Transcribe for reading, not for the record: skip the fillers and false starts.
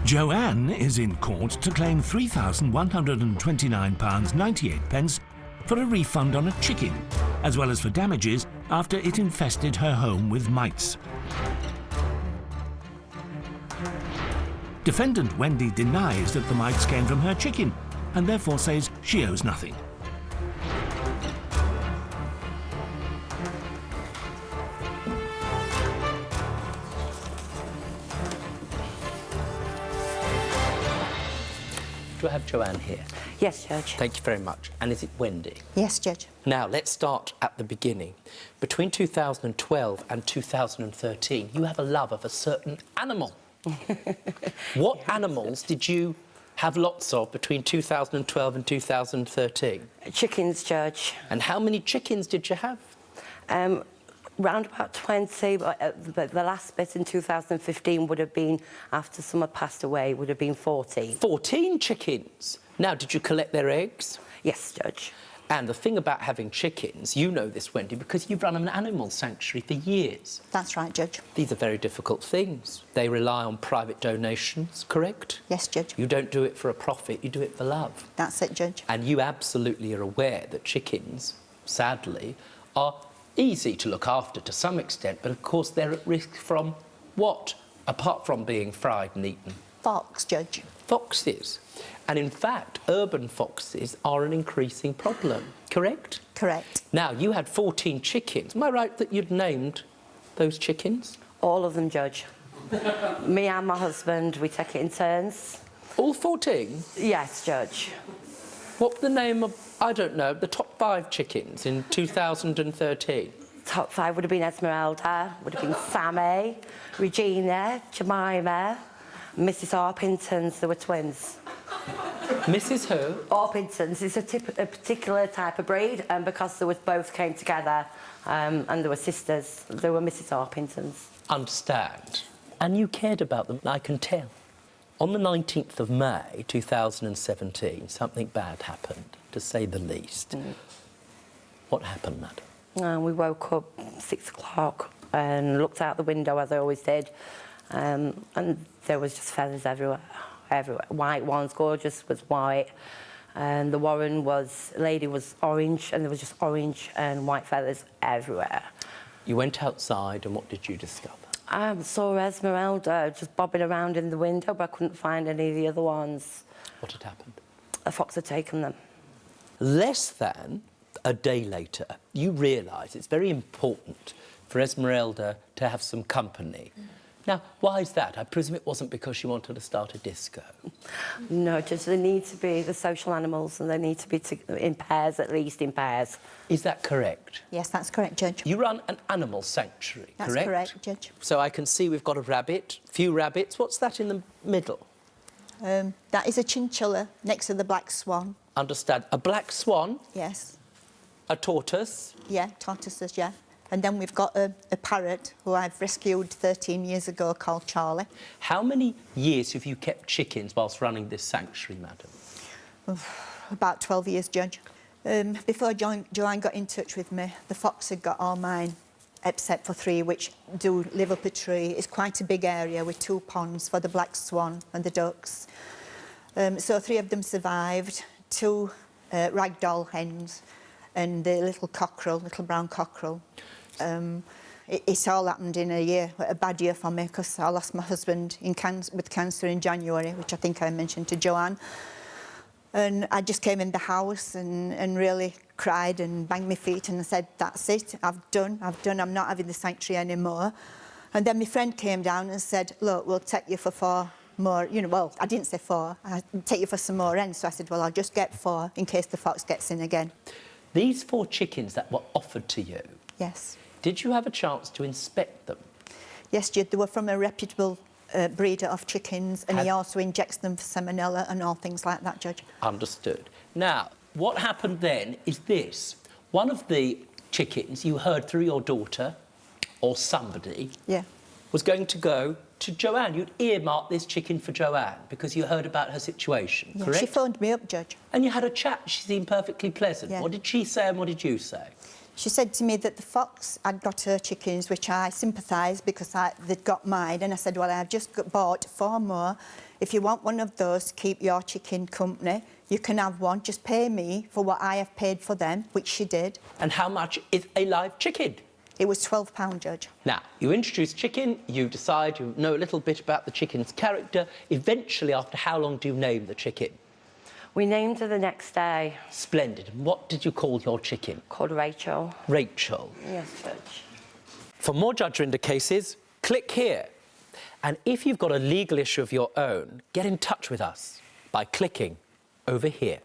Joanne is in court to claim £3,129.98 for a refund on a chicken, as well as for damages after it infested her home with mites. Defendant Wendy denies that the mites came from her chicken and therefore says she owes nothing. Do I have Joanne here? Yes, Judge. Thank you very much. And is it Wendy? Yes, Judge. Now, let's start at the beginning. Between 2012 and 2013, you have a love of a certain animal. What animals did you have lots of between 2012 and 2013? Chickens, Judge. And how many chickens did you have? Round about 20, but the last bit in 2015 would have been, after some had passed away, would have been 14. 14 chickens? Now, did you collect their eggs? Yes, Judge. And the thing about having chickens, you know this, Wendy, because you've run an animal sanctuary for years. That's right, Judge. These are very difficult things. They rely on private donations, correct? Yes, Judge. You don't do it for a profit, you do it for love. That's it, Judge. And you absolutely are aware that chickens, sadly, are easy to look after to some extent, but of course they're at risk from what, apart from being fried and eaten? Fox, Judge. Foxes. And in fact, urban foxes are an increasing problem, correct? Correct. Now, you had 14 chickens. Am I right that you'd named those chickens? All of them, Judge. Me and my husband, we take it in turns. All 14? Yes, Judge. What the name of, I don't know, the top 5 chickens in 2013? Top 5 would have been Esmeralda, would have been Sammy, Regina, Jemima, Mrs. Orpingtons. They were twins. Mrs. Who? Orpingtons. It's a particular type of breed, and because both came together, and they were sisters, they were Mrs. Orpingtons. Understand. And you cared about them, I can tell. On the 19th of May 2017, something bad happened, to say the least. What happened, madam? We woke up 6 o'clock and looked out the window, as I always did, and there was just feathers everywhere. White ones, gorgeous was white, and the warren lady was orange, and there was just orange and white feathers everywhere. You went outside, and what did you discover? I saw Esmeralda just bobbing around in the window, but I couldn't find any of the other ones. What had happened? A fox had taken them. Less than a day later, you realise it's very important for Esmeralda to have some company. Now, why is that? I presume it wasn't because she wanted to start a disco. No, just they need to be the social animals, and they need to be in pairs, at least in pairs. Is that correct? Yes, that's correct, Judge. You run an animal sanctuary, That's correct? correct, Judge. So I can see we've got a rabbit, few rabbits. What's that in the middle? That is a chinchilla next to the black swan. Understand. A black swan, Yes. a tortoise. Yeah, tortoises, yeah. And then we've got a parrot who I've rescued 13 years ago called Charlie. How many years have you kept chickens whilst running this sanctuary, madam? About 12 years, Judge. Before Joanne got in touch with me, the fox had got all mine, except for 3 which do live up a tree. It's quite a big area with 2 ponds for the black swan and the ducks. So 3 of them survived, 2 ragdoll hens and the little brown cockerel. It's all happened in a year, a bad year for me, because I lost my husband with cancer in January, which I think I mentioned to Joanne. And I just came in the house and really cried and banged my feet and I said, that's it, I've done, I'm not having the sanctuary anymore. And then my friend came down and said, look, we'll take you for 4 more, well, I didn't say 4, I'll take you for some more hens. So I said, well, I'll just get 4 in case the fox gets in again. These 4 chickens that were offered to you, Yes. did you have a chance to inspect them? Yes, Jude, they were from a reputable breeder of chickens, and he also injects them for salmonella and all things like that, Judge. Understood. Now, what happened then is this. One of the chickens you heard through your daughter, or somebody, was going to go to Joanne. You'd earmarked this chicken for Joanne because you heard about her situation, Yeah, correct? she phoned me up, Judge. And you had a chat. She seemed perfectly pleasant. Yeah. What did she say and what did you say? She said to me that the fox had got her chickens, which I sympathised because they'd got mine. And I said, well, I've just bought 4 more. If you want one of those to keep your chicken company, you can have one. Just pay me for what I have paid for them, which she did. And how much is a live chicken? It was £12, Judge. Now, you introduce chicken, you decide, you know a little bit about the chicken's character. Eventually, after how long do you name the chicken? We named her the next day. Splendid. And what did you call your chicken? Called Rachel. Rachel. Yes, Judge. For more Judge Rinder cases, click here. And if you've got a legal issue of your own, get in touch with us by clicking over here.